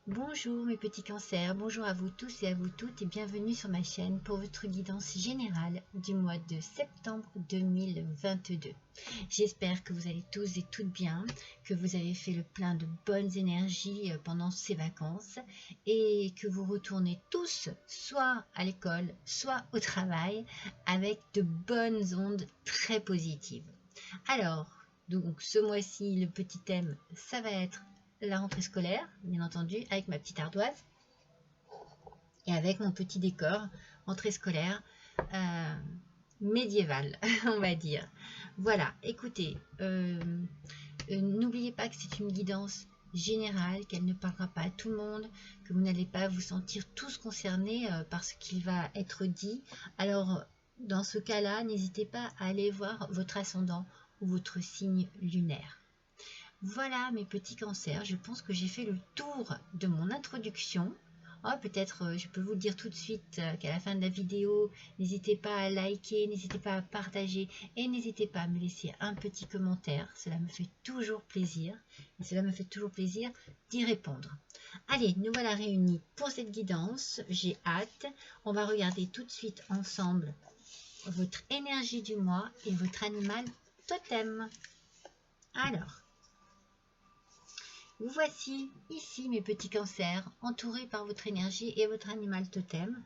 Bonjour mes petits cancers, bonjour à vous tous et à vous toutes et bienvenue sur ma chaîne pour votre guidance générale du mois de septembre 2022. J'espère que vous allez tous et toutes bien, que vous avez fait le plein de bonnes énergies pendant ces vacances et que vous retournez tous soit à l'école, soit au travail avec de bonnes ondes très positives. Alors, donc ce mois-ci, le petit thème, ça va être la rentrée scolaire, bien entendu, avec ma petite ardoise et avec mon petit décor rentrée scolaire médiévale, on va dire. Voilà, écoutez, n'oubliez pas que c'est une guidance générale, qu'elle ne parlera pas à tout le monde, que vous n'allez pas vous sentir tous concernés par ce qu'il va être dit. Alors, dans ce cas-là, n'hésitez pas à aller voir votre ascendant ou votre signe lunaire. Voilà mes petits cancers, je pense que j'ai fait le tour de mon introduction. Oh, peut-être je peux vous le dire tout de suite qu'à la fin de la vidéo, n'hésitez pas à liker, n'hésitez pas à partager et n'hésitez pas à me laisser un petit commentaire. Cela me fait toujours plaisir et cela me fait toujours plaisir d'y répondre. Allez, nous voilà réunis pour cette guidance, j'ai hâte. On va regarder tout de suite ensemble votre énergie du mois et votre animal totem. Alors, vous voici ici mes petits cancers, entourés par votre énergie et votre animal totem.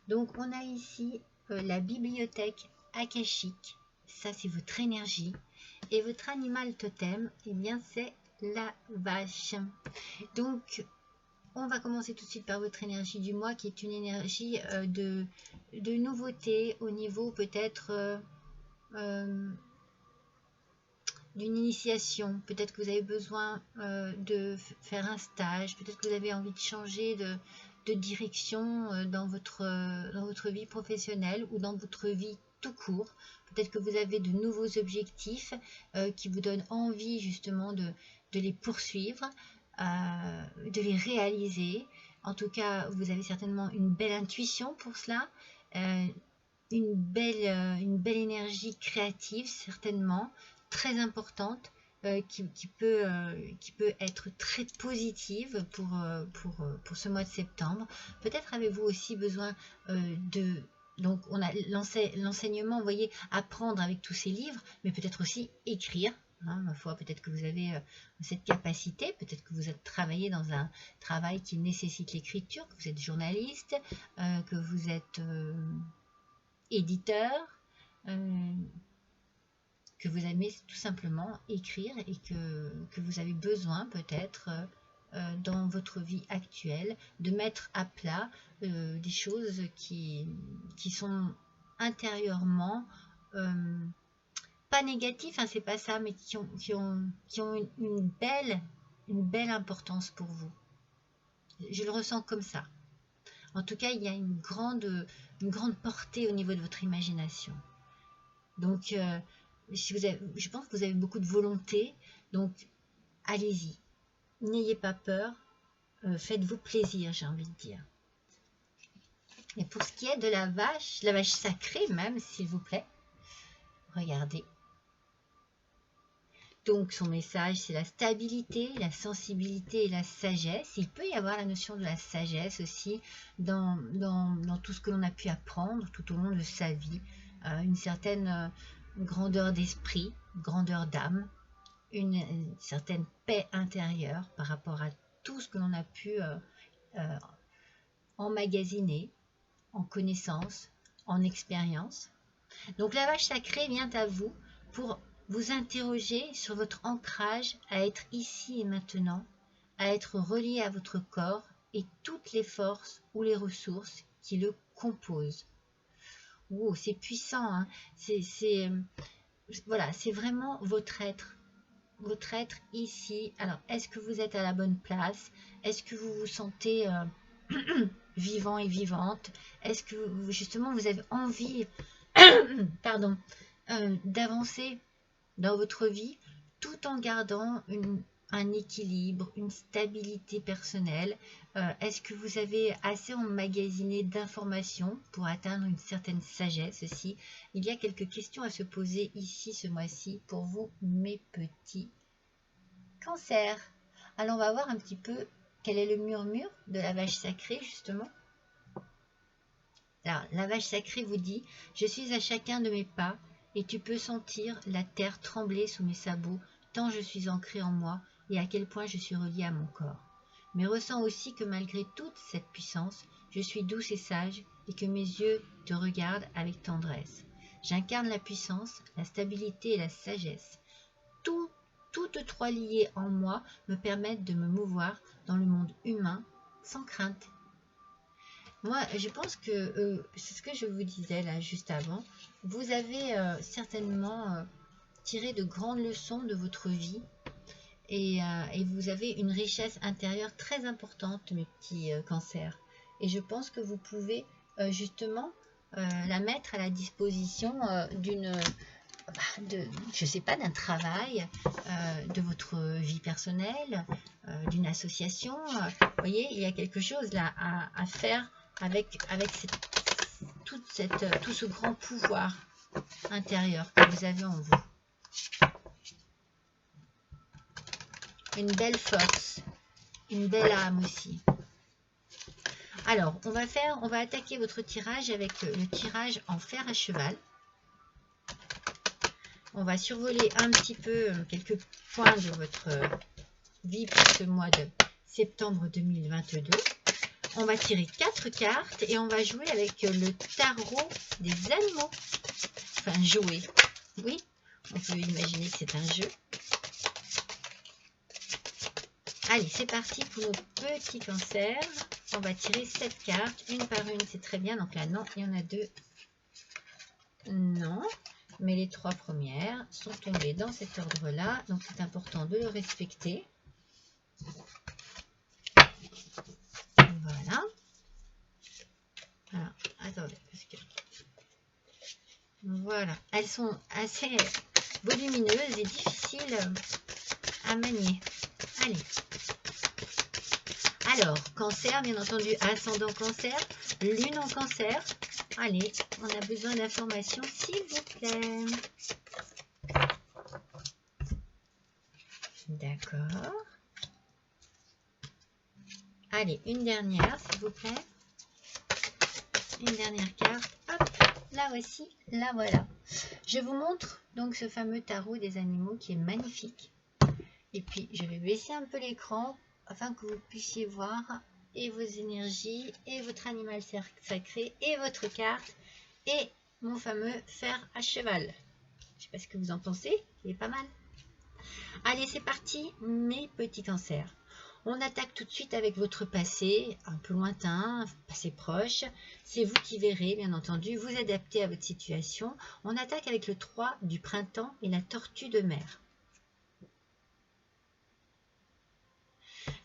Donc on a ici la bibliothèque akashique, ça c'est votre énergie. Et votre animal totem, eh bien c'est la vache. Donc on va commencer tout de suite par votre énergie du mois qui est une énergie de nouveauté au niveau peut-être d'une initiation, peut-être que vous avez besoin de faire un stage, peut-être que vous avez envie de changer de direction dans votre vie professionnelle ou dans votre vie tout court. Peut-être que vous avez de nouveaux objectifs qui vous donnent envie justement de les poursuivre, de les réaliser. En tout cas, vous avez certainement une belle intuition pour cela, une belle énergie créative certainement, très importante, qui peut être très positive pour ce mois de septembre. Peut-être avez-vous aussi besoin de... Donc on a l'enseignement, vous voyez, apprendre avec tous ces livres, mais peut-être aussi écrire. Hein, ma foi, peut-être que vous avez cette capacité, peut-être que vous êtes travaillé dans un travail qui nécessite l'écriture, que vous êtes journaliste, que vous êtes éditeur, que vous aimez tout simplement écrire et que vous avez besoin peut-être dans votre vie actuelle de mettre à plat des choses qui sont intérieurement pas négatives, hein, c'est pas ça, mais qui ont une belle importance pour vous. Je le ressens comme ça. En tout cas, il y a une grande portée au niveau de votre imagination. Donc, si vous avez, je pense que vous avez beaucoup de volonté, donc allez-y, n'ayez pas peur, faites-vous plaisir, j'ai envie de dire. Et pour ce qui est de la vache sacrée même, s'il vous plaît, regardez. Donc son message, c'est la stabilité, la sensibilité et la sagesse. Il peut y avoir la notion de la sagesse aussi dans tout ce que l'on a pu apprendre tout au long de sa vie. Une certaine grandeur d'esprit, grandeur d'âme, une certaine paix intérieure par rapport à tout ce que l'on a pu emmagasiner en connaissance, en expérience. Donc la vache sacrée vient à vous pour vous interroger sur votre ancrage à être ici et maintenant, à être relié à votre corps et toutes les forces ou les ressources qui le composent. Wow, c'est puissant, hein. Voilà, c'est vraiment votre être ici. Alors, est-ce que vous êtes à la bonne place? Est-ce que vous vous sentez vivant et vivante? Est-ce que justement vous avez envie pardon, d'avancer dans votre vie tout en gardant un équilibre, une stabilité personnelle? Est-ce que vous avez assez emmagasiné d'informations pour atteindre une certaine sagesse aussi? Il y a quelques questions à se poser ici ce mois-ci pour vous, mes petits cancers. Alors on va voir un petit peu Quel est le murmure de la vache sacrée, justement? Alors, la vache sacrée vous dit: je suis à chacun de mes pas, et tu peux sentir la terre trembler sous mes sabots, tant je suis ancré en moi, et à quel point je suis relié à mon corps. Mais ressens aussi que malgré toute cette puissance, je suis douce et sage, et que mes yeux te regardent avec tendresse. J'incarne la puissance, la stabilité et la sagesse. Toutes trois liées en moi me permettent de me mouvoir dans le monde humain sans crainte. Moi, je pense que c'est ce que je vous disais là juste avant. Vous avez certainement tiré de grandes leçons de votre vie et vous avez une richesse intérieure très importante, mes petits cancers. Et je pense que vous pouvez justement la mettre à la disposition je sais pas, d'un travail, de votre vie personnelle, d'une association. Vous voyez, il y a quelque chose là à faire avec tout ce grand pouvoir intérieur que vous avez en vous. Une belle force, une belle âme aussi. Alors, on va attaquer votre tirage avec le tirage en fer à cheval. On va survoler un petit peu quelques points de votre vie pour ce mois de septembre 2022. On va tirer 4 cartes et on va jouer avec le tarot des animaux. Enfin, jouer. Oui, on peut imaginer que c'est un jeu. Allez, c'est parti pour nos petits cancers. On va tirer 7 cartes, une par une, c'est très bien. Donc là, non, il y en a 2. Non. Mais les 3 premières sont tombées dans cet ordre-là, donc c'est important de le respecter. Voilà. Alors, attendez, parce que... Voilà, elles sont assez volumineuses et difficiles à manier. Allez. Alors, cancer, bien entendu, ascendant cancer, lune en cancer. Allez, on a besoin d'informations, s'il vous plaît. D'accord. Allez, une dernière, s'il vous plaît. Une dernière carte. Hop, là voici, la voilà. Je vous montre donc ce fameux tarot des animaux qui est magnifique. Et puis, je vais baisser un peu l'écran afin que vous puissiez voir et vos énergies, et votre animal sacré, et votre carte, et mon fameux fer à cheval. Je ne sais pas ce que vous en pensez, il est pas mal. Allez, c'est parti, mes petits cancers. On attaque tout de suite avec votre passé, un peu lointain, passé proche. C'est vous qui verrez, bien entendu, vous adapter à votre situation. On attaque avec le 3 du printemps et la tortue de mer.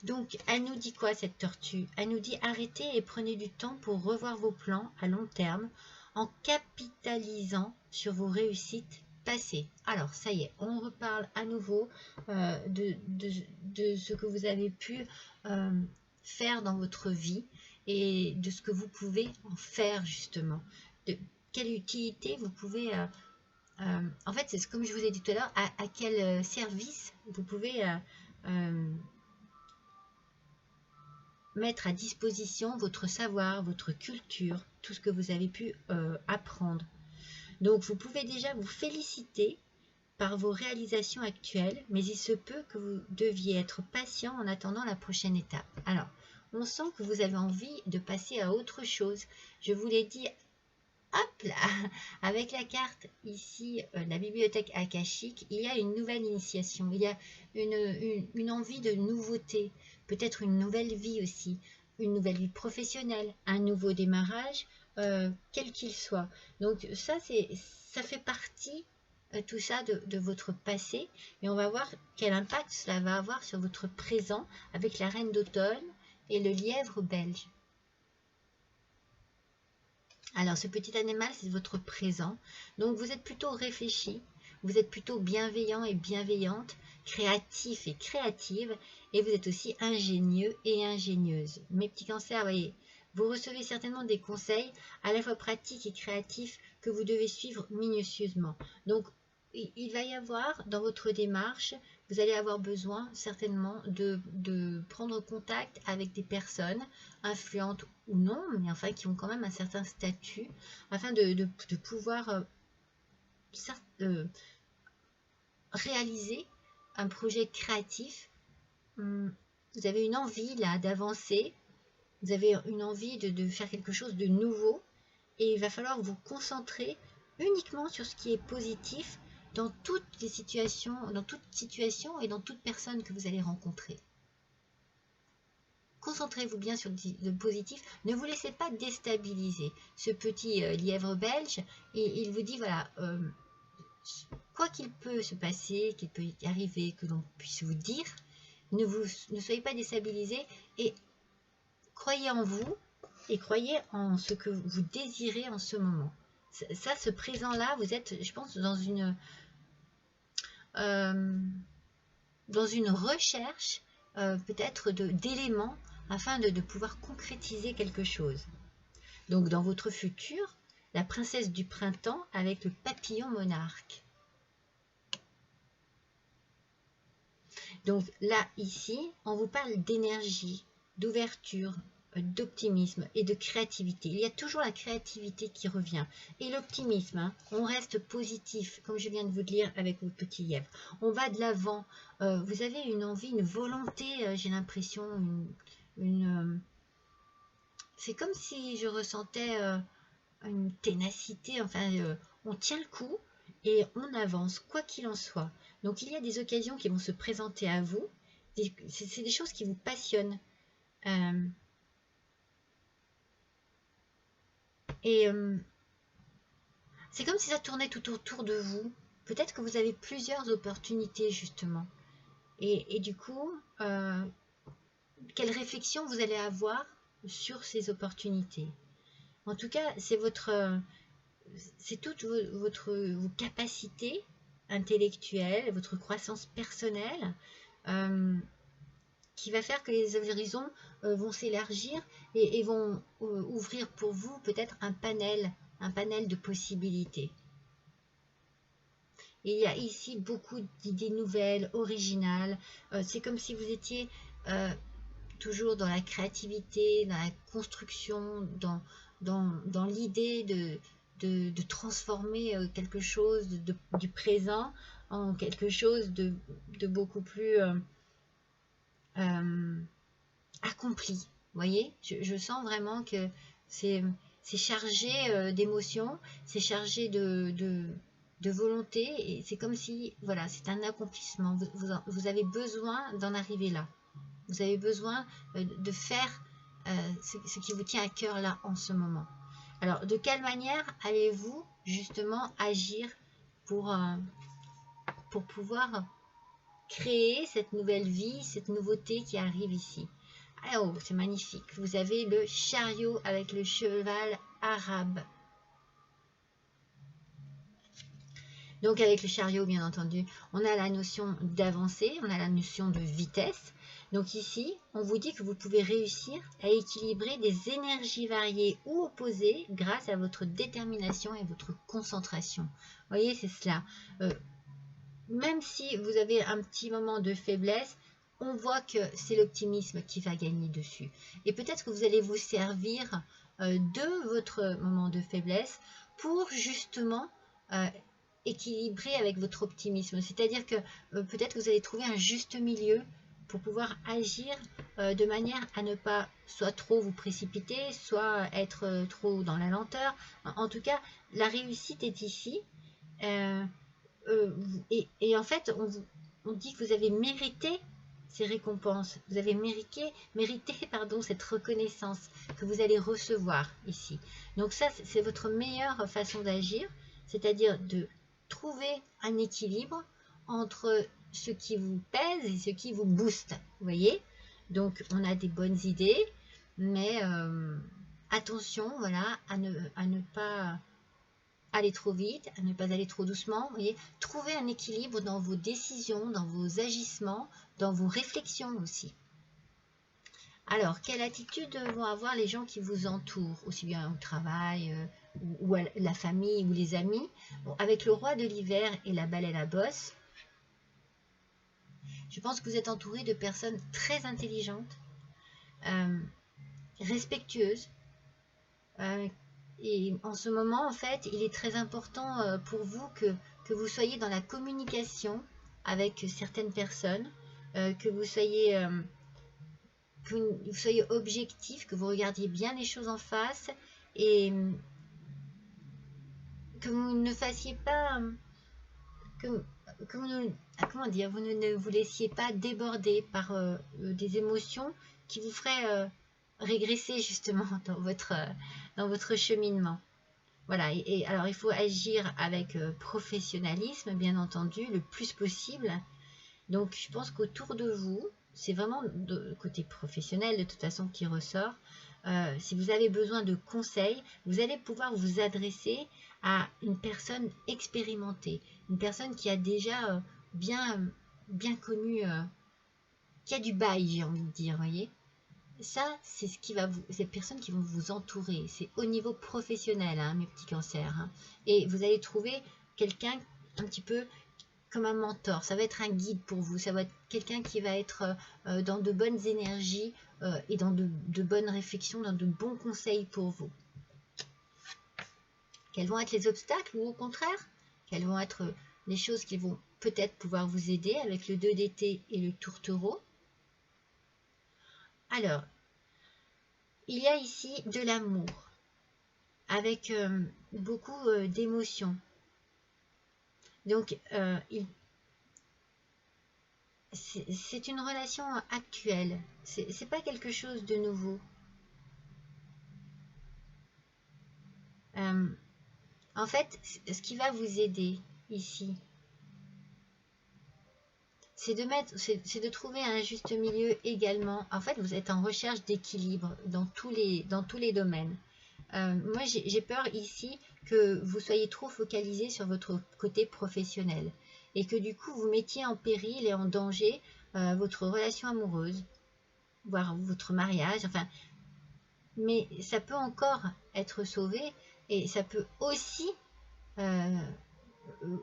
Donc, elle nous dit quoi, cette tortue? Elle nous dit: arrêtez et prenez du temps pour revoir vos plans à long terme en capitalisant sur vos réussites passées. Alors, ça y est, on reparle à nouveau de ce que vous avez pu faire dans votre vie et de ce que vous pouvez en faire, justement. De quelle utilité vous pouvez... en fait, c'est comme je vous ai dit tout à l'heure, à quel service vous pouvez... mettre à disposition votre savoir, votre culture, tout ce que vous avez pu apprendre. Donc, vous pouvez déjà vous féliciter par vos réalisations actuelles, mais il se peut que vous deviez être patient en attendant la prochaine étape. Alors, on sent que vous avez envie de passer à autre chose. Je vous l'ai dit, hop là, avec la carte ici, la bibliothèque akashique, il y a une nouvelle initiation, il y a une envie de nouveauté, peut-être une nouvelle vie aussi, une nouvelle vie professionnelle, un nouveau démarrage, quel qu'il soit. Donc ça fait partie, tout ça, de votre passé, et on va voir quel impact cela va avoir sur votre présent avec la reine d'automne et le lièvre belge. Alors, ce petit animal, c'est votre présent. Donc, vous êtes plutôt réfléchi, vous êtes plutôt bienveillant et bienveillante, créatif et créative, et vous êtes aussi ingénieux et ingénieuse. Mes petits cancers, voyez, vous recevez certainement des conseils à la fois pratiques et créatifs que vous devez suivre minutieusement. Donc, il va y avoir dans votre démarche vous allez avoir besoin certainement de prendre contact avec des personnes influentes ou non, mais enfin qui ont quand même un certain statut, afin de pouvoir réaliser un projet créatif. Vous avez une envie là d'avancer, vous avez une envie de faire quelque chose de nouveau, et il va falloir vous concentrer uniquement sur ce qui est positif dans toutes les situations, dans toute situation et dans toute personne que vous allez rencontrer. Concentrez-vous bien sur le positif, ne vous laissez pas déstabiliser. Ce petit lièvre belge, et il vous dit voilà, quoi qu'il peut se passer, qu'il peut y arriver, que l'on puisse vous dire, ne soyez pas déstabilisés et croyez en vous et croyez en ce que vous désirez en ce moment. Ça, ce présent-là, vous êtes, je pense, dans une recherche peut-être d'éléments afin de pouvoir concrétiser quelque chose. Donc dans votre futur, la princesse du printemps avec le papillon monarque. Donc là, ici, on vous parle d'énergie, d'ouverture, d'optimisme et de créativité. Il y a toujours la créativité qui revient. Et l'optimisme, hein, on reste positif, comme je viens de vous le dire avec vos petits lièvres. On va de l'avant. Vous avez une envie, une volonté, j'ai l'impression, c'est comme si je ressentais une ténacité, enfin, on tient le coup et on avance, quoi qu'il en soit. Donc il y a des occasions qui vont se présenter à vous, c'est des choses qui vous passionnent. C'est comme si ça tournait tout autour de vous. Peut-être que vous avez plusieurs opportunités justement. Et du coup, quelle réflexion vous allez avoir sur ces opportunités? En tout cas, c'est toutes vos capacités intellectuelles, votre croissance personnelle qui va faire que les horizons vont s'élargir et vont ouvrir pour vous peut-être un panel de possibilités. Et il y a ici beaucoup d'idées nouvelles, originales. C'est comme si vous étiez toujours dans la créativité, dans la construction, dans l'idée de transformer quelque chose du présent en quelque chose de beaucoup plus accompli. Vous voyez, je sens vraiment que c'est chargé d'émotions, c'est chargé de volonté, et c'est comme si, voilà, c'est un accomplissement. Vous avez besoin d'en arriver là. Vous avez besoin de faire ce qui vous tient à cœur là en ce moment. Alors, de quelle manière allez-vous justement agir pour pouvoir créer cette nouvelle vie, cette nouveauté qui arrive ici? Oh, c'est magnifique. Vous avez le chariot avec le cheval arabe. Donc avec le chariot, bien entendu, on a la notion d'avancée, on a la notion de vitesse. Donc ici, on vous dit que vous pouvez réussir à équilibrer des énergies variées ou opposées grâce à votre détermination et votre concentration. Vous voyez, c'est cela. Même si vous avez un petit moment de faiblesse, on voit que c'est l'optimisme qui va gagner dessus. Et peut-être que vous allez vous servir de votre moment de faiblesse pour justement équilibrer avec votre optimisme. C'est-à-dire que peut-être que vous allez trouver un juste milieu pour pouvoir agir de manière à ne pas soit trop vous précipiter, soit être trop dans la lenteur. En tout cas, la réussite est ici. Et en fait, on dit que vous avez mérité ces récompenses, vous avez mérité cette reconnaissance que vous allez recevoir ici. Donc ça, c'est votre meilleure façon d'agir, c'est-à-dire de trouver un équilibre entre ce qui vous pèse et ce qui vous booste, vous voyez. Donc on a des bonnes idées, mais attention, voilà, à ne pas aller trop vite, à ne pas aller trop doucement. Vous voyez, trouvez un équilibre dans vos décisions, dans vos agissements, dans vos réflexions aussi. Alors, quelle attitude vont avoir les gens qui vous entourent, aussi bien au travail ou à la famille ou les amis? Bon, avec le roi de l'hiver et la baleine à bosse, Je pense que vous êtes entouré de personnes très intelligentes, respectueuses. Et en ce moment, en fait, il est très important pour vous que vous soyez dans la communication avec certaines personnes, que vous soyez objectif, que vous regardiez bien les choses en face et que vous ne fassiez pas, que vous ne, comment dire, vous ne vous laissiez pas déborder par des émotions qui vous feraient régresser justement dans votre cheminement. Voilà, et alors il faut agir avec professionnalisme, bien entendu, le plus possible. Donc je pense qu'autour de vous, c'est vraiment le côté professionnel de toute façon qui ressort. Si vous avez besoin de conseils, vous allez pouvoir vous adresser à une personne expérimentée, une personne qui a déjà bien connu, qui a du bail, j'ai envie de dire, voyez. Ça, c'est ce qui va ces personnes qui vont vous entourer. C'est au niveau professionnel, hein, mes petits cancers. Hein. Et vous allez trouver quelqu'un un petit peu comme un mentor. Ça va être un guide pour vous. Ça va être quelqu'un qui va être dans de bonnes énergies et dans de bonnes réflexions, dans de bons conseils pour vous. Quels vont être les obstacles ou au contraire, quelles vont être les choses qui vont peut-être pouvoir vous aider avec le 2 d'été et le tourtereau. Alors, il y a ici de l'amour, avec beaucoup d'émotions. Donc, c'est une relation actuelle. C'est pas quelque chose de nouveau. En fait, ce qui va vous aider ici, c'est de trouver un juste milieu également. En fait, vous êtes en recherche d'équilibre dans tous les domaines. Moi, j'ai peur ici que vous soyez trop focalisé sur votre côté professionnel et que du coup, vous mettiez en péril et en danger votre relation amoureuse, voire votre mariage. Enfin, mais ça peut encore être sauvé et ça peut aussi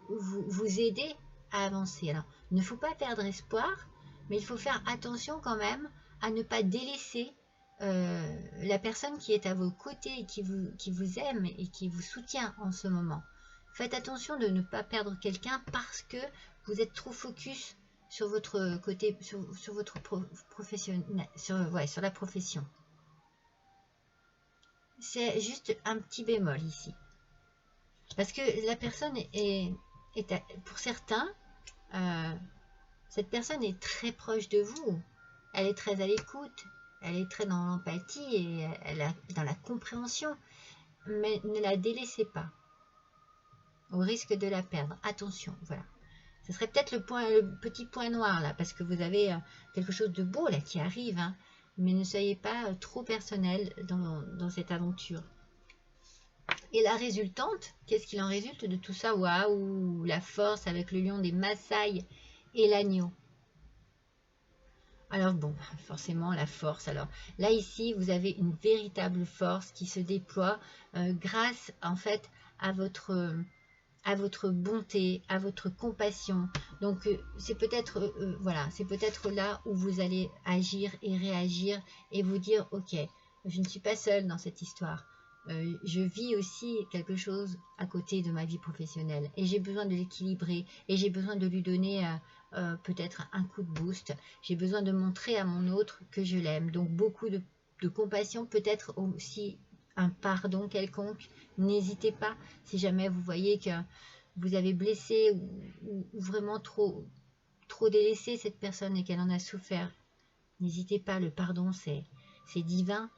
vous aider à avancer. Alors, il ne faut pas perdre espoir, mais il faut faire attention quand même à ne pas délaisser la personne qui est à vos côtés et qui vous aime et qui vous soutient en ce moment. Faites attention de ne pas perdre quelqu'un parce que vous êtes trop focus sur votre côté, sur votre professionnel, sur la profession. C'est juste un petit bémol ici. Parce que la personne pour certains, cette personne est très proche de vous. Elle est très à l'écoute, elle est très dans l'empathie et dans la compréhension. Mais ne la délaissez pas, au risque de la perdre. Attention, voilà. Ce serait peut-être le petit point noir là, parce que vous avez quelque chose de beau là qui arrive. Hein, mais ne soyez pas trop personnel dans cette aventure. Et la résultante, qu'est-ce qu'il en résulte de tout ça? Waouh, la force avec le lion des Maasai et l'agneau. Alors bon, forcément la force. Alors là ici, vous avez une véritable force qui se déploie grâce en fait à votre bonté, à votre compassion. Donc c'est peut-être voilà, c'est peut-être là où vous allez agir et réagir et vous dire ok, je ne suis pas seule dans cette histoire. Je vis aussi quelque chose à côté de ma vie professionnelle et j'ai besoin de l'équilibrer et j'ai besoin de lui donner peut-être un coup de boost. J'ai besoin de montrer à mon autre que je l'aime. Donc beaucoup de compassion, peut-être aussi un pardon quelconque. N'hésitez pas si jamais vous voyez que vous avez blessé ou vraiment trop délaissé cette personne et qu'elle en a souffert. N'hésitez pas, le pardon c'est divin.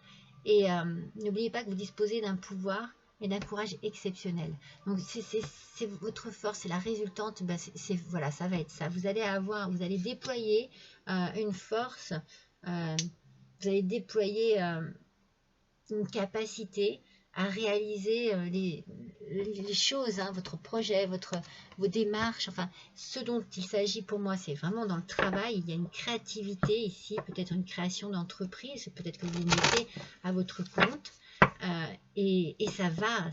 Et n'oubliez pas que vous disposez d'un pouvoir et d'un courage exceptionnel. Donc c'est votre force, c'est la résultante. Ben voilà, ça va être ça. Vous allez déployer une force, vous allez déployer une capacité à réaliser les choses, hein, votre projet, vos démarches, enfin, ce dont il s'agit pour moi, c'est vraiment dans le travail. Il y a une créativité ici, peut-être une création d'entreprise, peut-être que vous mettez à votre compte, et ça va,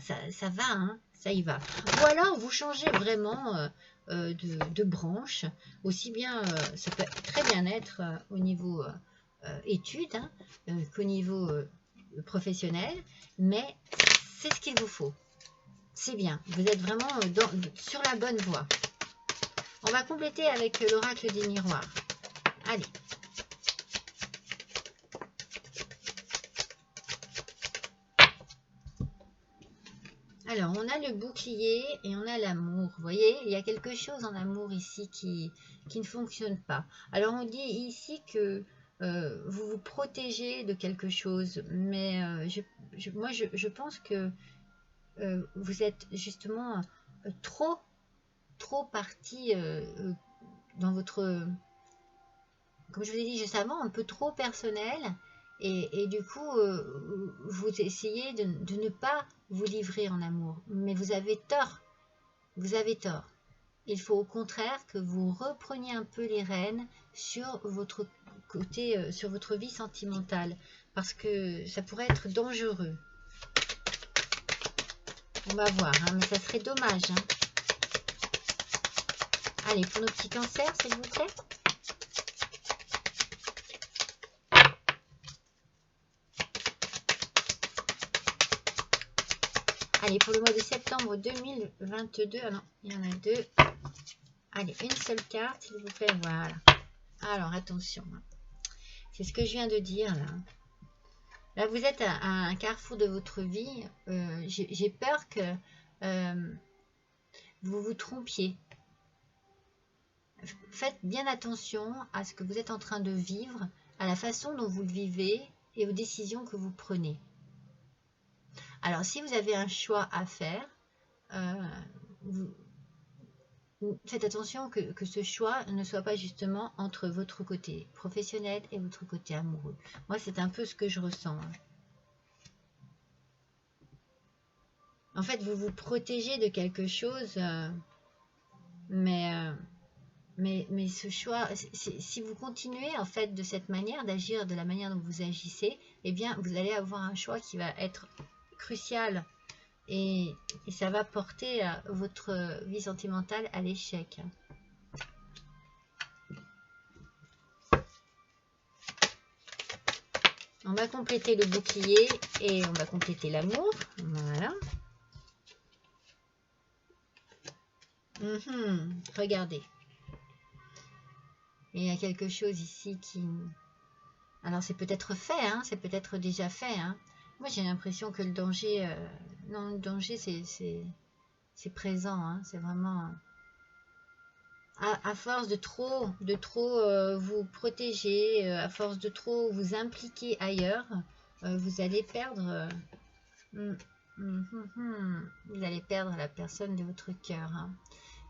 hein, ça y va. Ou alors vous changez vraiment de branche, aussi bien, ça peut très bien être au niveau études hein, qu'au niveau professionnel, mais c'est ce qu'il vous faut. C'est bien, vous êtes vraiment sur la bonne voie. On va compléter avec l'oracle des miroirs. Allez. Alors, on a le bouclier et on a l'amour. Vous voyez, il y a quelque chose en amour ici qui ne fonctionne pas. Alors, on dit ici que vous vous protégez de quelque chose, mais moi, je pense que vous êtes justement trop parti dans votre, comme je vous l'ai dit juste avant, un peu trop personnel. Et du coup, vous essayez de ne pas vous livrer en amour. Mais vous avez tort. Vous avez tort. Il faut au contraire que vous repreniez un peu les rênes sur votre côté, sur votre vie sentimentale. Parce que ça pourrait être dangereux. On va voir, hein, mais ça serait dommage. Hein. Allez, pour nos petits cancers, s'il vous plaît. Allez, pour le mois de septembre 2022, ah non, il y en a deux. Allez, une seule carte, s'il vous plaît, voilà. Alors, attention. C'est ce que je viens de dire, là. Là, vous êtes à un carrefour de votre vie. J'ai peur que vous vous trompiez. Faites bien attention à ce que vous êtes en train de vivre, à la façon dont vous le vivez et aux décisions que vous prenez. Alors, si vous avez un choix à faire, faites attention que ce choix ne soit pas justement entre votre côté professionnel et votre côté amoureux. Moi, c'est un peu ce que je ressens. En fait, vous vous protégez de quelque chose, mais ce choix, si vous continuez en fait de cette manière d'agir, de la manière dont vous agissez, eh bien, vous allez avoir un choix qui va être crucial et ça va porter votre vie sentimentale à l'échec. On va compléter le bouclier et on va compléter l'amour. Voilà. Regardez. Il y a quelque chose ici qui... Alors c'est peut-être fait, hein, c'est peut-être déjà fait. Hein. Moi j'ai l'impression que le danger... Non, le danger c'est présent. Hein, c'est vraiment... À force de trop vous protéger, à force de trop vous impliquer ailleurs, vous allez perdre... vous allez perdre la personne de votre cœur. Hein.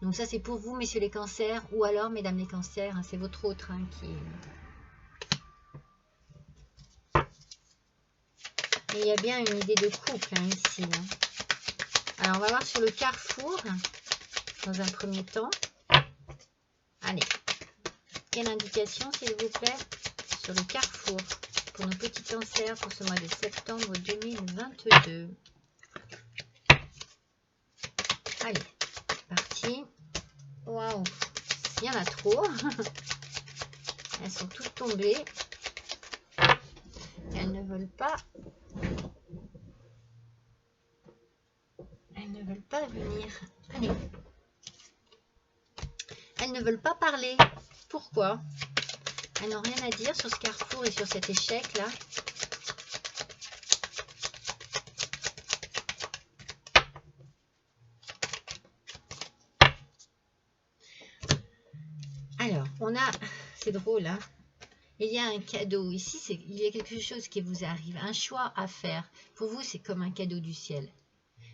Donc ça c'est pour vous, messieurs les cancers, ou alors mesdames les cancers, hein, c'est votre autre hein, qui... Et il y a bien une idée de couple hein, ici. Hein. Alors on va voir sur le carrefour, dans un premier temps. Allez, quelle indication s'il vous plaît sur le carrefour pour nos petits cancers pour ce mois de septembre 2022. Allez, c'est parti. Waouh, il y en a trop. Elles sont toutes tombées. Elles ne veulent pas. Elles ne veulent pas venir. Allez. Elles ne veulent pas parler. Pourquoi? Elles n'ont rien à dire sur ce carrefour et sur cet échec-là. Alors, on a... C'est drôle, hein? Il y a un cadeau. Ici, il y a quelque chose qui vous arrive. Un choix à faire. Pour vous, c'est comme un cadeau du ciel.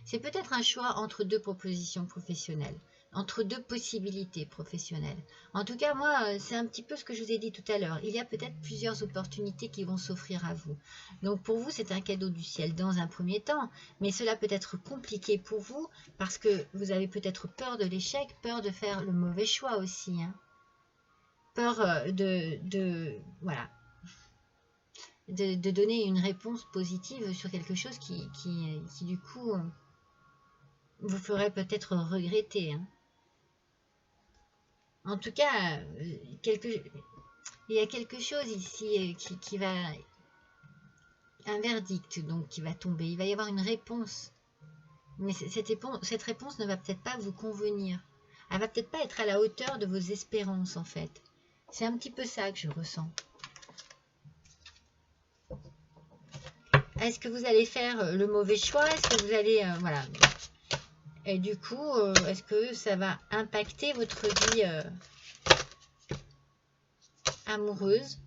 C'est peut-être un choix entre deux propositions professionnelles. Entre deux possibilités professionnelles. En tout cas, moi, c'est un petit peu ce que je vous ai dit tout à l'heure. Il y a peut-être plusieurs opportunités qui vont s'offrir à vous. Donc, pour vous, c'est un cadeau du ciel dans un premier temps. Mais cela peut être compliqué pour vous parce que vous avez peut-être peur de l'échec, peur de faire le mauvais choix aussi. Hein. Peur voilà, de donner une réponse positive sur quelque chose qui du coup... vous ferez peut-être regretter. Hein. En tout cas, il y a quelque chose ici qui va... Un verdict donc qui va tomber. Il va y avoir une réponse. Mais cette réponse ne va peut-être pas vous convenir. Elle va peut-être pas être à la hauteur de vos espérances en fait. C'est un petit peu ça que je ressens. Est-ce que vous allez faire le mauvais choix? Est-ce que vous allez... voilà. Et du coup, est-ce que ça va impacter votre vie amoureuse?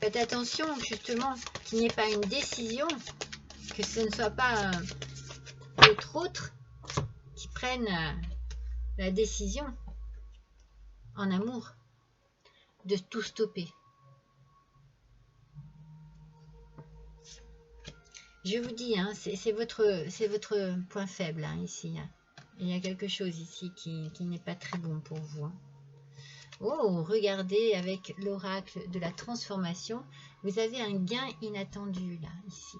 Faites attention justement qu'il n'y ait pas une décision, que ce ne soit pas l'autre autre qui prenne la décision en amour de tout stopper. Je vous dis, hein, c'est votre point faible hein, ici. Hein. Il y a quelque chose ici qui n'est pas très bon pour vous. Hein. Oh, regardez avec l'oracle de la transformation, vous avez un gain inattendu là, ici.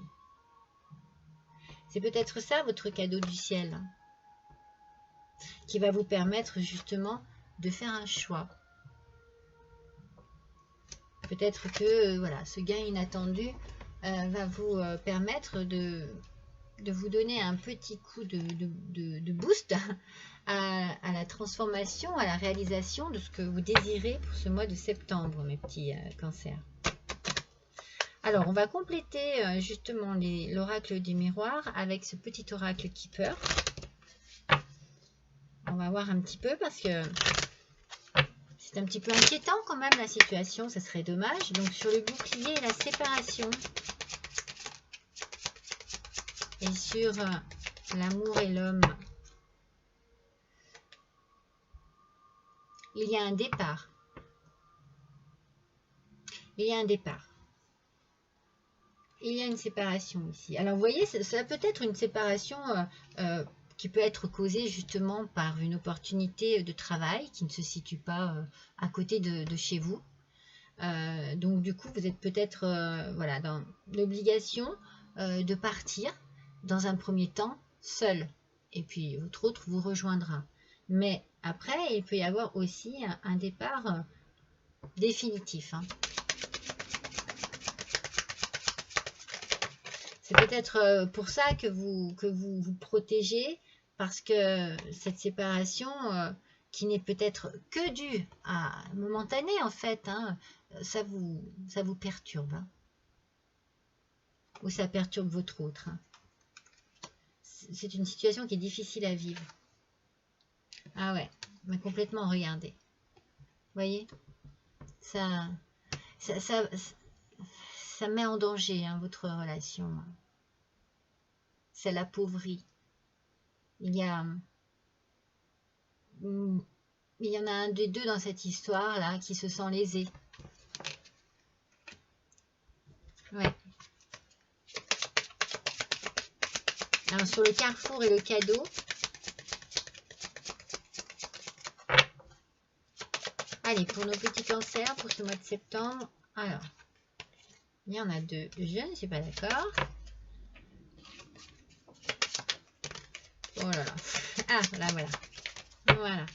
C'est peut-être ça votre cadeau du ciel, hein, qui va vous permettre justement de faire un choix. Peut-être que voilà, ce gain inattendu va vous permettre de vous donner un petit coup de boost à la transformation, à la réalisation de ce que vous désirez pour ce mois de septembre, mes petits cancers. Alors, on va compléter justement l'oracle du miroir avec ce petit oracle Keeper. On va voir un petit peu parce que c'est un petit peu inquiétant quand même la situation, ça serait dommage. Donc, sur le bouclier, la séparation. Et sur l'amour et l'homme, il y a un départ. Il y a un départ. Il y a une séparation ici. Alors, vous voyez, ça peut être une séparation qui peut être causée justement par une opportunité de travail qui ne se situe pas à côté de chez vous. Donc, du coup, vous êtes peut-être voilà, dans l'obligation de partir dans un premier temps seul. Et puis, votre autre vous rejoindra. Mais après, il peut y avoir aussi un départ définitif. Hein. C'est peut-être pour ça que vous vous protégez, parce que cette séparation qui n'est peut-être que due à momentanée en fait, hein, ça vous perturbe. Hein. Ou ça perturbe votre autre. Hein. C'est une situation qui est difficile à vivre. Ah ouais, mais complètement, regardez. Vous voyez, ça met en danger hein, votre relation. Ça l'appauvrit. Il y en a un des deux dans cette histoire là qui se sent lésé. Ouais. Alors sur le carrefour et le cadeau. Allez, pour nos petits cancers, pour ce mois de septembre. Alors, il y en a deux. Je ne suis pas d'accord. Oh là là. Ah, là, voilà. Voilà.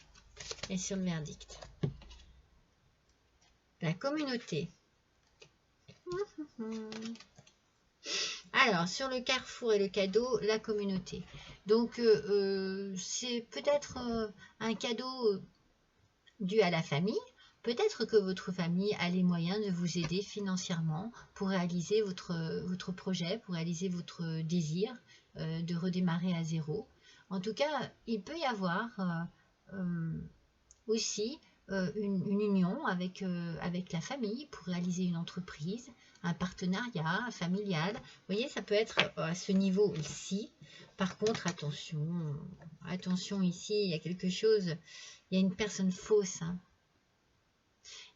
Et sur le verdict. La communauté. Alors, sur le carrefour et le cadeau, la communauté. Donc, c'est peut-être un cadeau dû à la famille. Peut-être que votre famille a les moyens de vous aider financièrement pour réaliser votre projet, pour réaliser votre désir de redémarrer à zéro. En tout cas, il peut y avoir aussi une union avec la famille pour réaliser une entreprise, un partenariat familial. Vous voyez, ça peut être à ce niveau ici. Par contre, attention ici, il y a quelque chose, il y a une personne fausse, hein.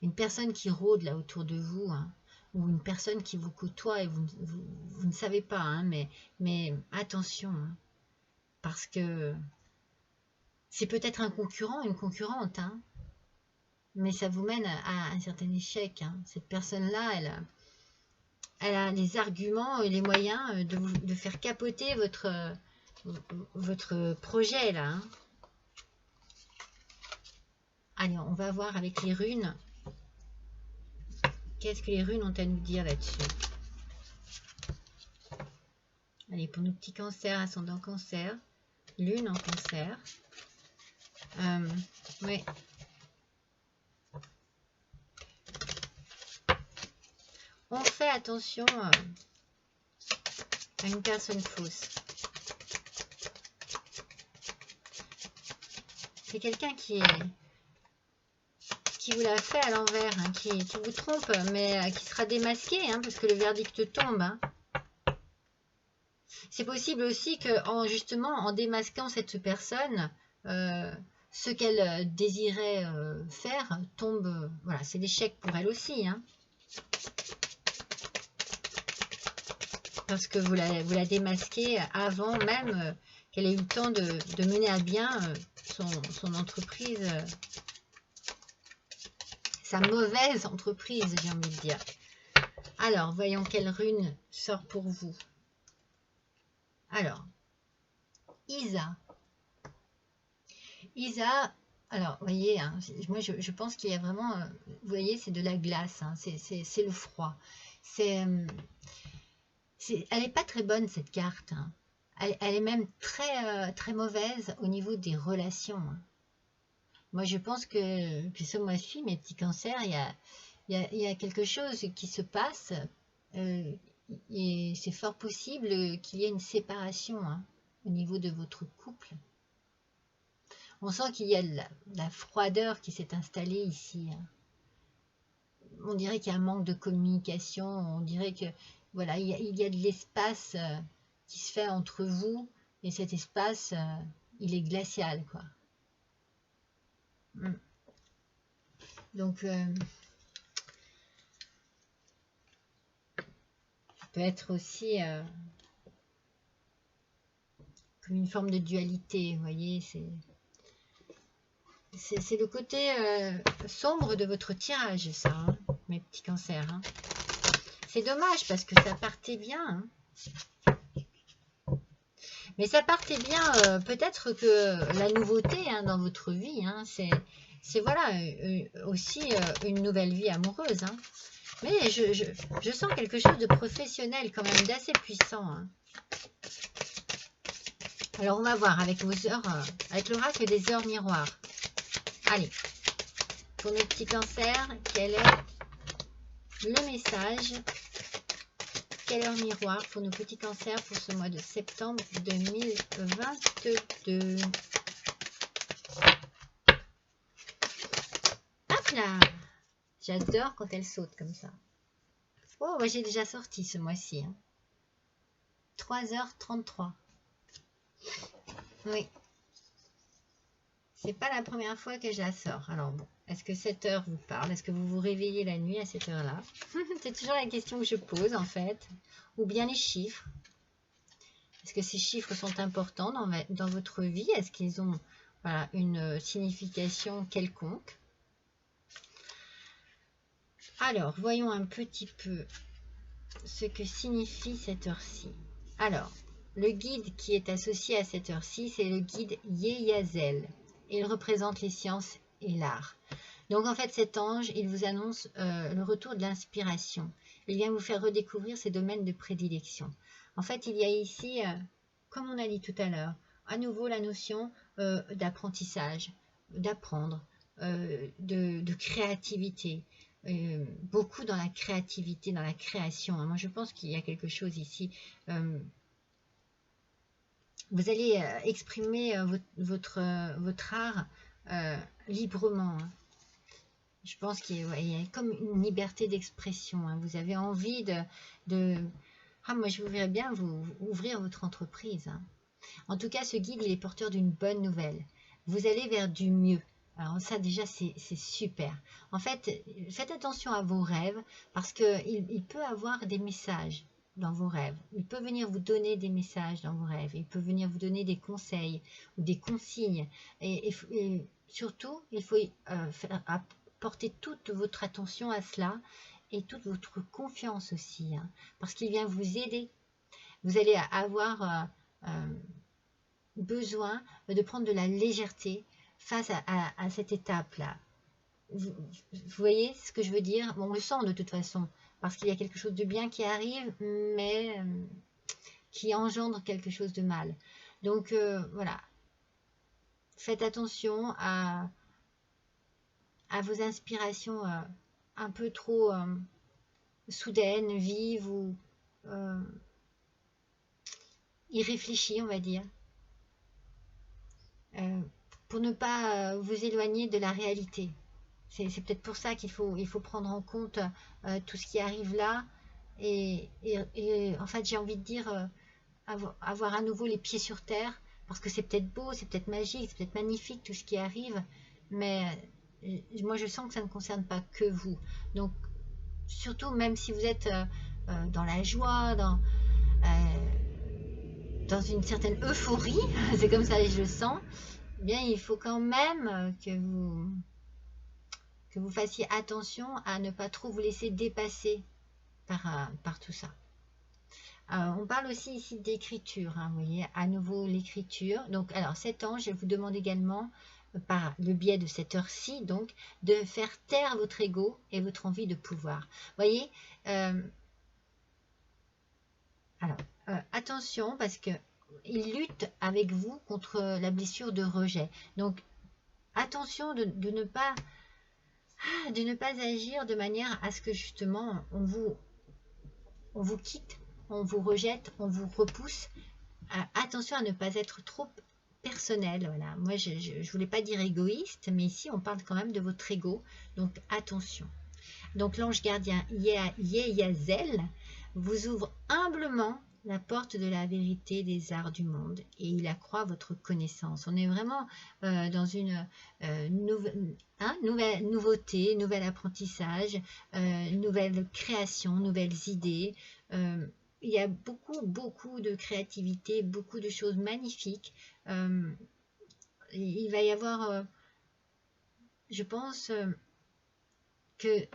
Une personne qui rôde là autour de vous, hein, ou une personne qui vous côtoie et vous ne savez pas, hein, mais attention, hein, parce que c'est peut-être un concurrent, une concurrente, hein, mais ça vous mène à un certain échec. Hein. Cette personne-là, elle a les arguments et les moyens de faire capoter votre projet là. Hein. Allez, on va voir avec les runes. Qu'est-ce que les runes ont à nous dire là-dessus? Allez, pour nos petits cancers, ascendant cancer, lune en cancer. Oui. On fait attention à une personne fausse. C'est quelqu'un qui vous l'a fait à l'envers, hein, qui vous trompe, mais qui sera démasqué, hein, parce que le verdict tombe. Hein. C'est possible aussi que, justement, en démasquant cette personne, ce qu'elle désirait faire tombe. Voilà, c'est l'échec pour elle aussi. Hein. Parce que vous la démasquez avant même qu'elle ait eu le temps de mener à bien son entreprise, sa mauvaise entreprise, j'ai envie de dire. Alors, voyons quelle rune sort pour vous. Alors, Isa. Isa, alors, vous voyez, hein, moi je pense qu'il y a vraiment, vous voyez, c'est de la glace, hein, c'est le froid. Elle n'est pas très bonne cette carte. Hein. Elle est même très mauvaise au niveau des relations. Hein. Moi je pense que ce mois-ci, mes petits cancers, il y a quelque chose qui se passe. Et c'est fort possible qu'il y ait une séparation hein, au niveau de votre couple. On sent qu'il y a de la froideur qui s'est installée ici. Hein. On dirait qu'il y a un manque de communication. On dirait que voilà, il y a de l'espace qui se fait entre vous et cet espace, il est glacial, quoi. Donc, peut être aussi comme une forme de dualité, vous voyez, c'est le côté sombre de votre tirage, ça, hein, mes petits cancers. Hein. C'est dommage parce que ça partait bien. Hein. Mais ça partait bien, peut-être que la nouveauté hein, dans votre vie, hein, c'est voilà, aussi une nouvelle vie amoureuse. Hein. Mais je sens quelque chose de professionnel quand même, d'assez puissant. Hein. Alors on va voir avec vos heures, avec l'oracle des heures miroirs. Allez, pour nos petits cancers, quel est le message? Quelle heure miroir pour nos petits cancers pour ce mois de septembre 2022? Hop là! J'adore quand elle saute comme ça. Oh, moi j'ai déjà sorti ce mois-ci. Hein. 3h33. Oui. C'est pas la première fois que je la sors. Alors bon, est-ce que cette heure vous parle? Est-ce que vous vous réveillez la nuit à cette heure-là? C'est toujours la question que je pose en fait. Ou bien les chiffres. Est-ce que ces chiffres sont importants dans votre vie? Est-ce qu'ils ont voilà, une signification quelconque? Alors, voyons un petit peu ce que signifie cette heure-ci. Alors, le guide qui est associé à cette heure-ci, c'est le guide Yeyazel. Il représente les sciences et l'art. Donc en fait, cet ange, il vous annonce le retour de l'inspiration. Il vient vous faire redécouvrir ses domaines de prédilection. En fait, il y a ici, comme on a dit tout à l'heure, à nouveau la notion d'apprentissage, d'apprendre, de créativité. Beaucoup dans la créativité, dans la création. Moi, je pense qu'il y a quelque chose ici. Vous allez exprimer votre art librement. Hein. Je pense qu'il y a comme une liberté d'expression. Hein. Vous avez envie Ah, moi, je voudrais bien vous ouvrir votre entreprise. Hein. En tout cas, ce guide, il est porteur d'une bonne nouvelle. Vous allez vers du mieux. Alors ça, déjà, c'est super. En fait, faites attention à vos rêves parce qu'il peut avoir des messages dans vos rêves. Il peut venir vous donner des messages dans vos rêves. Il peut venir vous donner des conseils ou des consignes. Et surtout, il faut porter toute votre attention à cela et toute votre confiance aussi, hein, parce qu'il vient vous aider. Vous allez avoir besoin de prendre de la légèreté face à cette étape-là. Vous voyez ce que je veux dire? Bon, on le sent de toute façon, parce qu'il y a quelque chose de bien qui arrive, mais qui engendre quelque chose de mal. Donc voilà, faites attention à vos inspirations un peu trop soudaines, vives ou irréfléchies, on va dire, pour ne pas vous éloigner de la réalité. C'est peut-être pour ça qu'il faut prendre en compte tout ce qui arrive là. Et en fait, j'ai envie de dire, avoir à nouveau les pieds sur terre, parce que c'est peut-être beau, c'est peut-être magique, c'est peut-être magnifique tout ce qui arrive, mais moi je sens que ça ne concerne pas que vous. Donc, surtout, même si vous êtes dans la joie, dans une certaine euphorie, c'est comme ça que je le sens, eh bien, il faut quand même que vous fassiez attention à ne pas trop vous laisser dépasser par tout ça. On parle aussi ici d'écriture, hein, vous voyez, à nouveau l'écriture. Donc, alors, cet ange, je vous demande également, par le biais de cette heure-ci, donc, de faire taire votre ego et votre envie de pouvoir. Vous voyez, attention, parce que il lutte avec vous contre la blessure de rejet. Donc, attention de ne pas agir de manière à ce que justement on vous quitte, on vous rejette, on vous repousse. Attention à ne pas être trop personnel. Voilà. Moi, je ne voulais pas dire égoïste, mais ici, on parle quand même de votre ego. Donc, attention. Donc, l'ange gardien Yeyazel vous ouvre humblement la porte de la vérité des arts du monde et il accroît votre connaissance. On est vraiment dans une nouvelle nouveauté, nouvel apprentissage, nouvelle création, nouvelles idées. Il y a beaucoup de créativité, beaucoup de choses magnifiques. Il va y avoir, je pense, que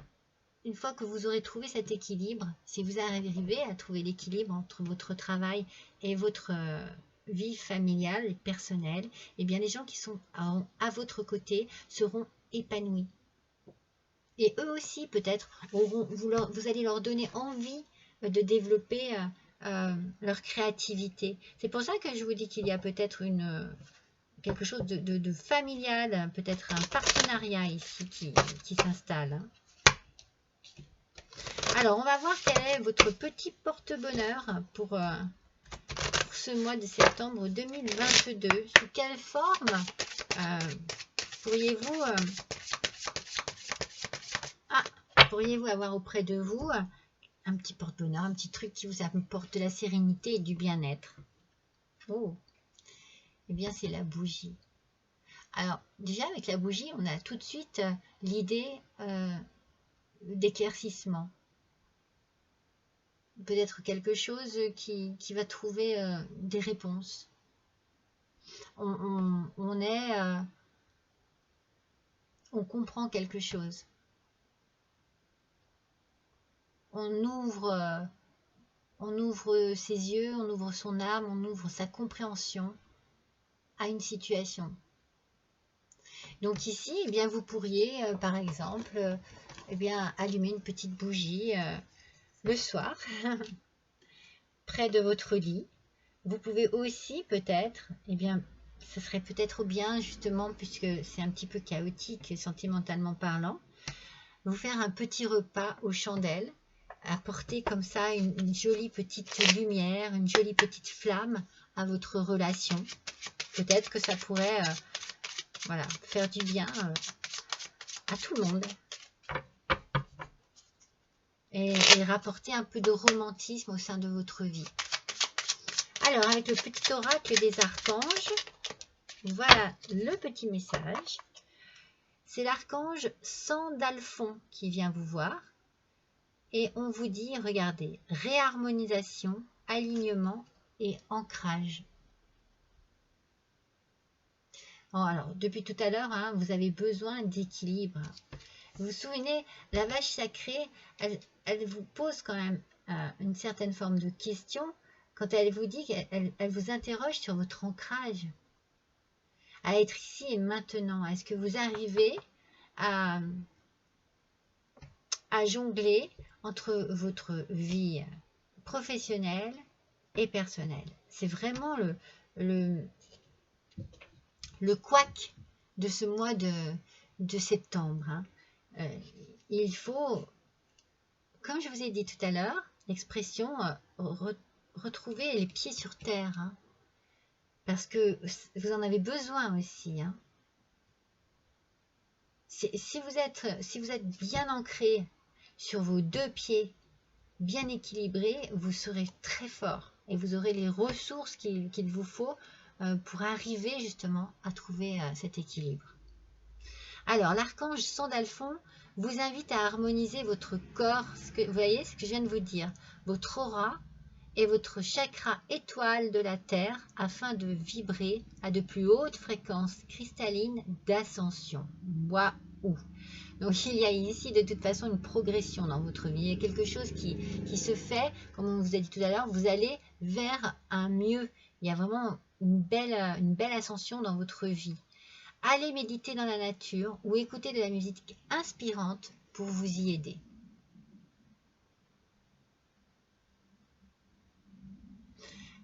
une fois que vous aurez trouvé cet équilibre, si vous arrivez à trouver l'équilibre entre votre travail et votre vie familiale et personnelle, eh bien les gens qui sont à votre côté seront épanouis. Et eux aussi, peut-être, vous allez leur donner envie de développer leur créativité. C'est pour ça que je vous dis qu'il y a peut-être quelque chose de familial, peut-être un partenariat ici qui s'installe. Alors, on va voir quel est votre petit porte-bonheur pour ce mois de septembre 2022. Sous quelle forme pourriez-vous avoir auprès de vous un petit porte-bonheur, un petit truc qui vous apporte de la sérénité et du bien-être? Oh, eh bien, c'est la bougie. Alors, déjà, avec la bougie, on a tout de suite l'idée d'éclaircissement. Peut-être quelque chose qui va trouver des réponses. On comprend quelque chose. On ouvre ses yeux, on ouvre son âme, on ouvre sa compréhension à une situation. Donc ici, eh bien, vous pourriez, par exemple, eh bien, allumer une petite bougie le soir, près de votre lit. Vous pouvez aussi peut-être, eh bien, ce serait peut-être bien justement, puisque c'est un petit peu chaotique sentimentalement parlant, vous faire un petit repas aux chandelles, apporter comme ça une jolie petite lumière, une jolie petite flamme à votre relation. Peut-être que ça pourrait voilà, faire du bien à tout le monde. Et rapporter un peu de romantisme au sein de votre vie. Alors, avec le petit oracle des archanges, voilà le petit message. C'est l'archange Sandalphon qui vient vous voir. Et on vous dit, regardez, réharmonisation, alignement et ancrage. Bon, alors, depuis tout à l'heure, hein, vous avez besoin d'équilibre. Vous vous souvenez, la vache sacrée, elle vous pose quand même une certaine forme de question quand elle vous dit qu'elle vous interroge sur votre ancrage, à être ici et maintenant. Est-ce que vous arrivez à jongler entre votre vie professionnelle et personnelle? C'est vraiment le couac de ce mois de septembre. Hein. Il faut, comme je vous ai dit tout à l'heure, l'expression retrouver les pieds sur terre. Hein, parce que vous en avez besoin aussi. Hein. Si vous êtes bien ancré sur vos deux pieds, bien équilibrés, vous serez très fort et vous aurez les ressources qu'il vous faut pour arriver justement à trouver cet équilibre. Alors, l'archange Sandalphon vous invite à harmoniser votre corps, vous voyez ce que je viens de vous dire, votre aura et votre chakra étoile de la Terre afin de vibrer à de plus hautes fréquences cristallines d'ascension. Waouh! Donc il y a ici de toute façon une progression dans votre vie. Il y a quelque chose qui se fait, comme on vous a dit tout à l'heure, vous allez vers un mieux. Il y a vraiment une belle ascension dans votre vie. Allez méditer dans la nature ou écouter de la musique inspirante pour vous y aider.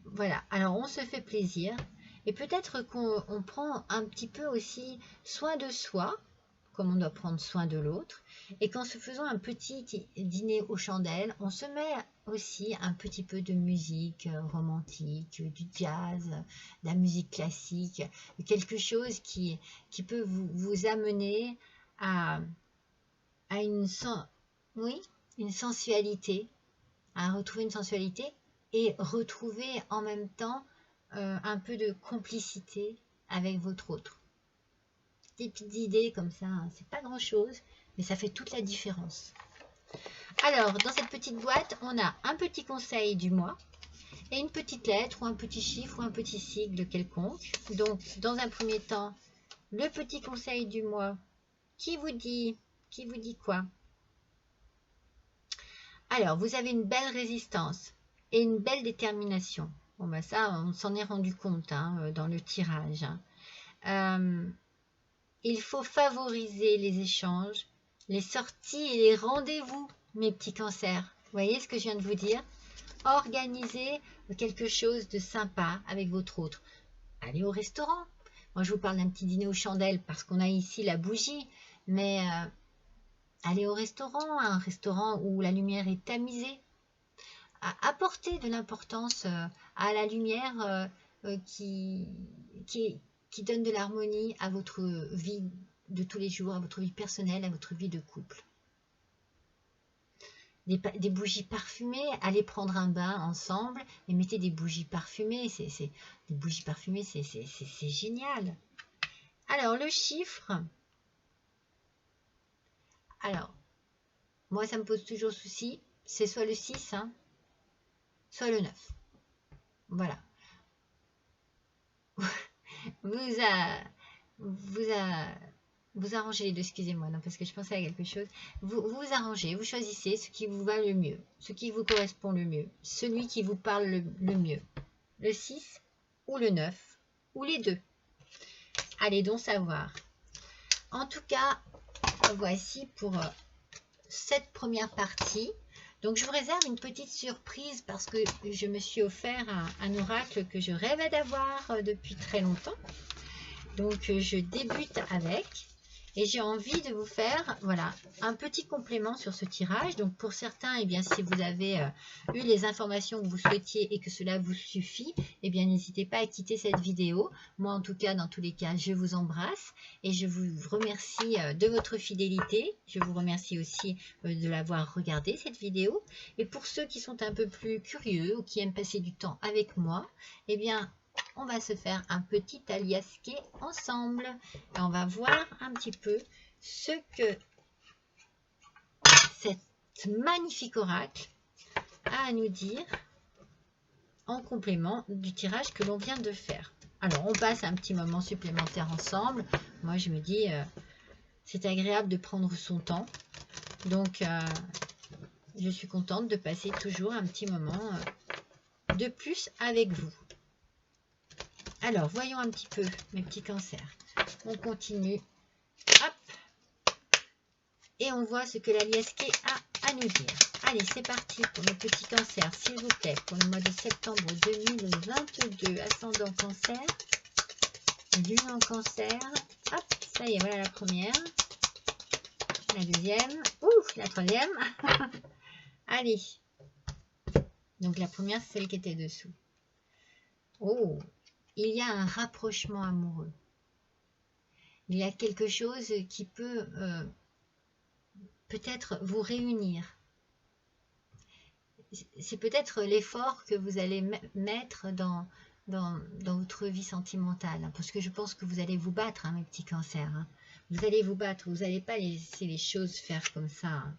Voilà, alors on se fait plaisir et peut-être qu'on prend un petit peu aussi soin de soi, comme on doit prendre soin de l'autre, et qu'en se faisant un petit dîner aux chandelles, on se met aussi un petit peu de musique romantique, du jazz, de la musique classique, quelque chose qui peut vous amener à une sensualité, à retrouver une sensualité et retrouver en même temps un peu de complicité avec votre autre. Des petites idées comme ça, hein, c'est pas grand chose, mais ça fait toute la différence. Alors, dans cette petite boîte, on a un petit conseil du mois et une petite lettre ou un petit chiffre ou un petit sigle quelconque. Donc, dans un premier temps, le petit conseil du mois qui vous dit quoi? Alors, vous avez une belle résistance et une belle détermination. Bon, ben ça, on s'en est rendu compte hein, dans le tirage. Hein. Il faut favoriser les échanges, les sorties et les rendez-vous, mes petits cancers. Vous voyez ce que je viens de vous dire? Organisez quelque chose de sympa avec votre autre. Allez au restaurant. Moi, je vous parle d'un petit dîner aux chandelles parce qu'on a ici la bougie, mais allez au restaurant, un restaurant où la lumière est tamisée. Apportez de l'importance à la lumière qui donne de l'harmonie à votre vie de tous les jours, à votre vie personnelle, à votre vie de couple. Des bougies parfumées, allez prendre un bain ensemble et mettez des bougies parfumées. Des bougies parfumées, c'est génial. Alors, le chiffre. Alors, moi, ça me pose toujours souci. C'est soit le 6, hein, soit le 9. Voilà. Vous arrangez les deux, excusez-moi, non, parce que je pensais à quelque chose. Vous arrangez, vous choisissez ce qui vous va le mieux, ce qui vous correspond le mieux, celui qui vous parle le mieux. Le 6 ou le 9 ou les deux. Allez donc savoir. En tout cas, voici pour cette première partie. Donc, je vous réserve une petite surprise parce que je me suis offert un oracle que je rêvais d'avoir depuis très longtemps. Donc, je débute avec et j'ai envie de vous faire voilà, un petit complément sur ce tirage. Donc, pour certains, eh bien, si vous avez eu les informations que vous souhaitiez et que cela vous suffit, eh bien, n'hésitez pas à quitter cette vidéo. Moi, en tout cas, dans tous les cas, je vous embrasse et je vous remercie de votre fidélité. Je vous remercie aussi de l'avoir regardé, cette vidéo. Et pour ceux qui sont un peu plus curieux ou qui aiment passer du temps avec moi, eh bien, on va se faire un petit aliasqué ensemble et on va voir un petit peu ce que cet magnifique oracle a à nous dire en complément du tirage que l'on vient de faire. Alors, on passe un petit moment supplémentaire ensemble. Moi, je me dis, C'est agréable de prendre son temps. Donc, je suis contente de passer toujours un petit moment de plus avec vous. Alors, voyons un petit peu mes petits cancers. On continue. Hop. Et on voit ce que la Liesquet a à nous dire. Allez, c'est parti pour nos petits cancers, s'il vous plaît, pour le mois de septembre 2022. Ascendant cancer, lune en cancer. Hop, ça y est, voilà la première. La deuxième. Ouf, la troisième. Allez. Donc la première, c'est celle qui était dessous. Oh, il y a un rapprochement amoureux. Il y a quelque chose qui peut peut-être vous réunir. C'est peut-être l'effort que vous allez mettre dans votre vie sentimentale. Parce que je pense que vous allez vous battre, hein, mes petits cancers. Hein. Vous allez vous battre. Vous n'allez pas laisser les choses faire comme ça. Hein.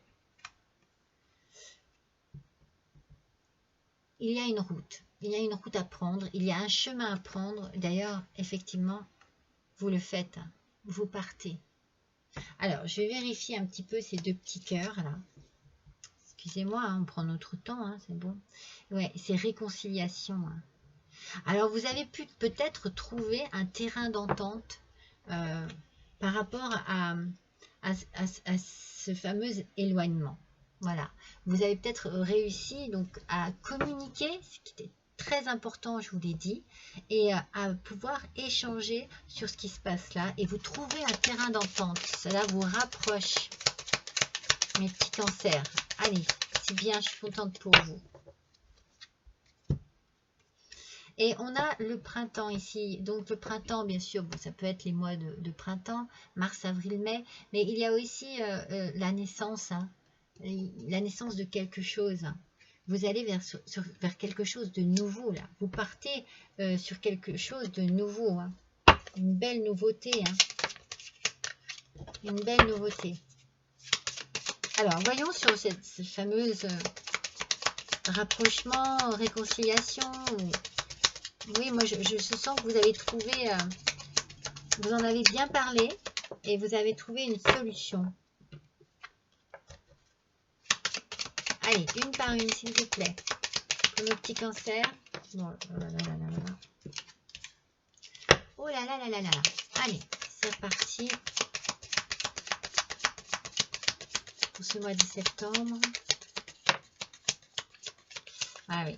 Il y a une route. Il y a une route à prendre. Il y a un chemin à prendre. D'ailleurs, effectivement, vous le faites. Hein. Vous partez. Alors, je vais vérifier un petit peu ces deux petits cœurs là. Excusez-moi, hein, on prend notre temps, hein, c'est bon. Ouais, c'est réconciliation. Hein. Alors, vous avez pu peut-être trouver un terrain d'entente par rapport à ce fameux éloignement. Voilà. Vous avez peut-être réussi donc à communiquer, ce qui était très important, je vous l'ai dit, et à pouvoir échanger sur ce qui se passe là. Et vous trouvez un terrain d'entente. Cela vous rapproche, mes petits cancers. Allez, c'est bien, je suis contente pour vous. Et on a le printemps ici. Donc le printemps, bien sûr, bon, ça peut être les mois de printemps, mars, avril, mai. Mais il y a aussi la naissance, hein, la naissance de quelque chose. Vous allez vers quelque chose de nouveau, là. Vous partez sur quelque chose de nouveau. Hein. Une belle nouveauté. Hein. Une belle nouveauté. Alors, voyons sur cette fameuse rapprochement, réconciliation. Oui, moi, je sens que vous avez trouvé, vous en avez bien parlé et vous avez trouvé une solution. Allez, une par une, s'il vous plaît. Pour nos petits cancers. Bon, oh là là là là là là. Allez, c'est reparti. Pour ce mois de septembre. Ah oui.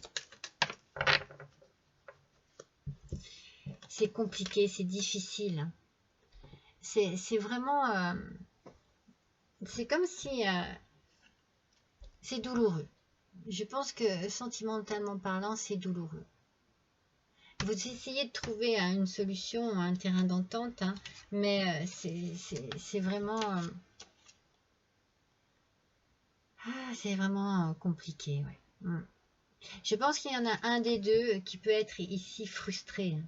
C'est compliqué, c'est difficile. C'est vraiment... c'est comme si... c'est douloureux. Je pense que sentimentalement parlant, c'est douloureux. Vous essayez de trouver une solution, un terrain d'entente, hein, mais c'est vraiment... c'est vraiment compliqué. Ouais. Je pense qu'il y en a un des deux qui peut être ici frustré. Hein.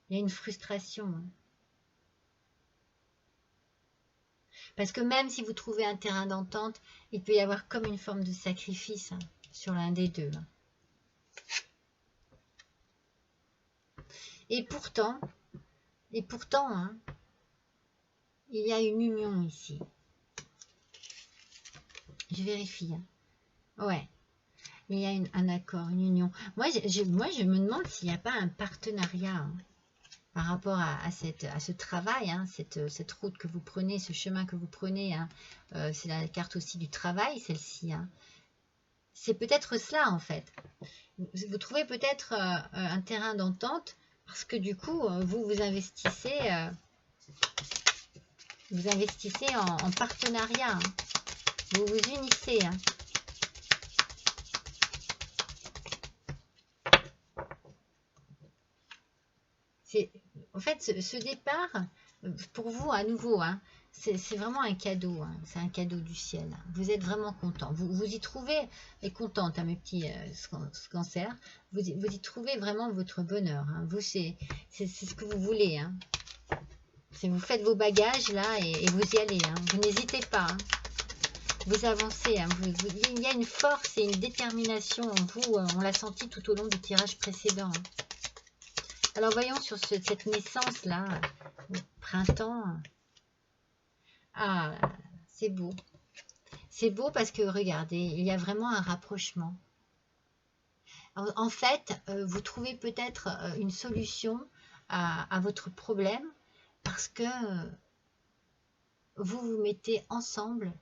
Il y a une frustration. Hein. Parce que même si vous trouvez un terrain d'entente, il peut y avoir comme une forme de sacrifice hein, sur l'un des deux. Hein. Et pourtant, hein, il y a une union ici. Je vérifie. Hein. Ouais. Il y a un accord, une union. Moi, je me demande s'il n'y a pas un partenariat hein, par rapport à ce travail, hein, cette route que vous prenez, ce chemin que vous prenez. Hein, c'est la carte aussi du travail, celle-ci. Hein. C'est peut-être cela, en fait. Vous trouvez peut-être un terrain d'entente parce que du coup, vous investissez en partenariat. Hein. Vous vous unissez. Hein. En fait, ce départ, pour vous, à nouveau, hein, c'est vraiment un cadeau. Hein, c'est un cadeau du ciel. Hein. Vous êtes vraiment content. Vous y trouvez, et contente, hein, mes petits cancers, vous y trouvez vraiment votre bonheur. Hein. Vous, c'est ce que vous voulez. Hein. Vous faites vos bagages, là, et vous y allez. Hein. Vous n'hésitez pas. Hein. Vous avancez. Hein. Il y a une force et une détermination en vous. On l'a senti tout au long du tirage précédent. Hein. Alors, voyons sur cette naissance-là, au printemps. Ah, c'est beau. C'est beau parce que, regardez, il y a vraiment un rapprochement. En fait, vous trouvez peut-être une solution à votre problème parce que vous vous mettez ensemble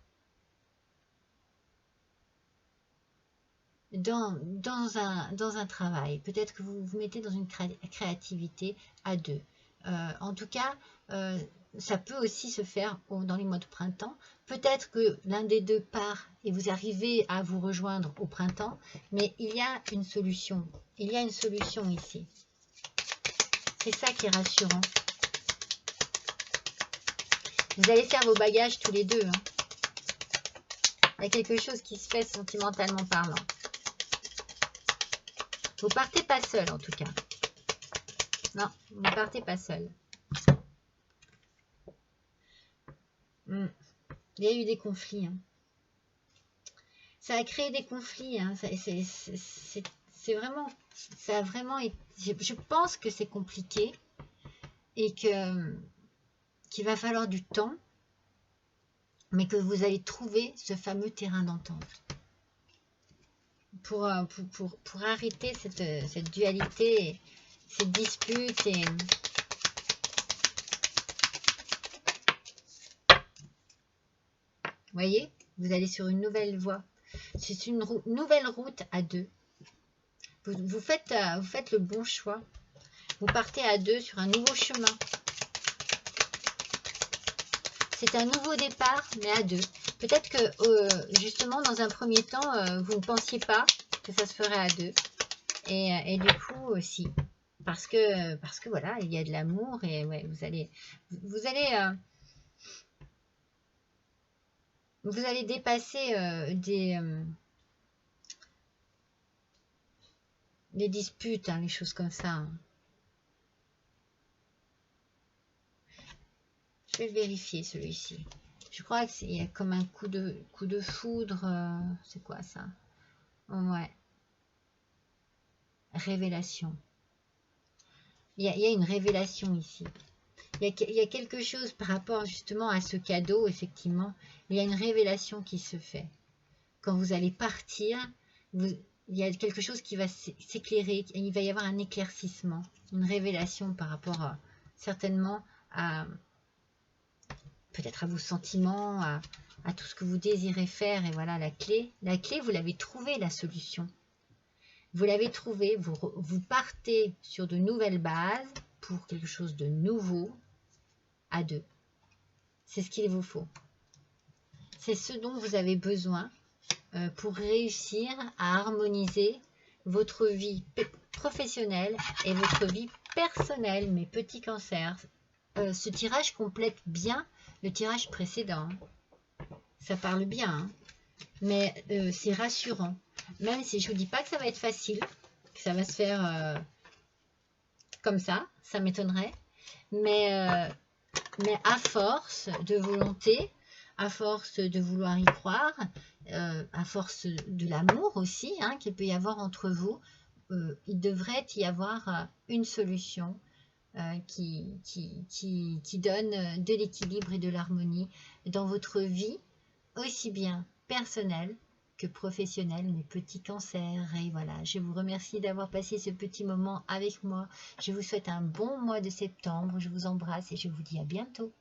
dans un travail. Peut-être que vous vous mettez dans une créativité à deux. En tout cas, ça peut aussi se faire dans les mois de printemps. Peut-être que l'un des deux part et vous arrivez à vous rejoindre au printemps, mais il y a une solution. Il y a une solution ici. C'est ça qui est rassurant. Vous allez faire vos bagages tous les deux. Hein. Il y a quelque chose qui se fait sentimentalement parlant. Vous partez pas seul en tout cas. Non, vous ne partez pas seul. Il y a eu des conflits. Hein. Ça a créé des conflits. Hein. C'est vraiment... Ça a vraiment été, je pense que c'est compliqué et qu'il va falloir du temps, mais que vous allez trouver ce fameux terrain d'entente pour arrêter cette dualité, cette dispute et... Voyez, vous allez sur une nouvelle voie. C'est une nouvelle route à deux. Vous faites le bon choix. Vous partez à deux sur un nouveau chemin. C'est un nouveau départ, mais à deux. Peut-être que, justement, dans un premier temps, vous ne pensiez pas que ça se ferait à deux. Et du coup, aussi. Parce que voilà, il y a de l'amour et ouais, vous allez dépasser des disputes, hein, les choses comme ça. Hein. Je vais le vérifier, celui-ci. Je crois qu'il y a comme un coup de foudre. C'est quoi ça? Ouais. Révélation. Il y a une révélation ici. Il y a quelque chose par rapport justement à ce cadeau, effectivement. Il y a une révélation qui se fait. Quand vous allez partir, il y a quelque chose qui va s'éclairer. Il va y avoir un éclaircissement, une révélation par rapport certainement à peut-être à vos sentiments, à tout ce que vous désirez faire. Et voilà la clé. La clé, vous l'avez trouvée, la solution. Vous l'avez trouvée, vous partez sur de nouvelles bases pour quelque chose de nouveau à deux. C'est ce qu'il vous faut. C'est ce dont vous avez besoin pour réussir à harmoniser votre vie professionnelle et votre vie personnelle, mes petits cancers. Ce tirage complète bien le tirage précédent. Ça parle bien, hein. Mais c'est rassurant. Même si je ne vous dis pas que ça va être facile, que ça va se faire comme ça m'étonnerait. Mais à force de volonté, à force de vouloir y croire, à force de l'amour aussi, hein, qu'il peut y avoir entre vous, il devrait y avoir une solution qui donne de l'équilibre et de l'harmonie dans votre vie, aussi bien personnelle que professionnelle, mes petits cancers. Et voilà, je vous remercie d'avoir passé ce petit moment avec moi. Je vous souhaite un bon mois de septembre. Je vous embrasse et je vous dis à bientôt.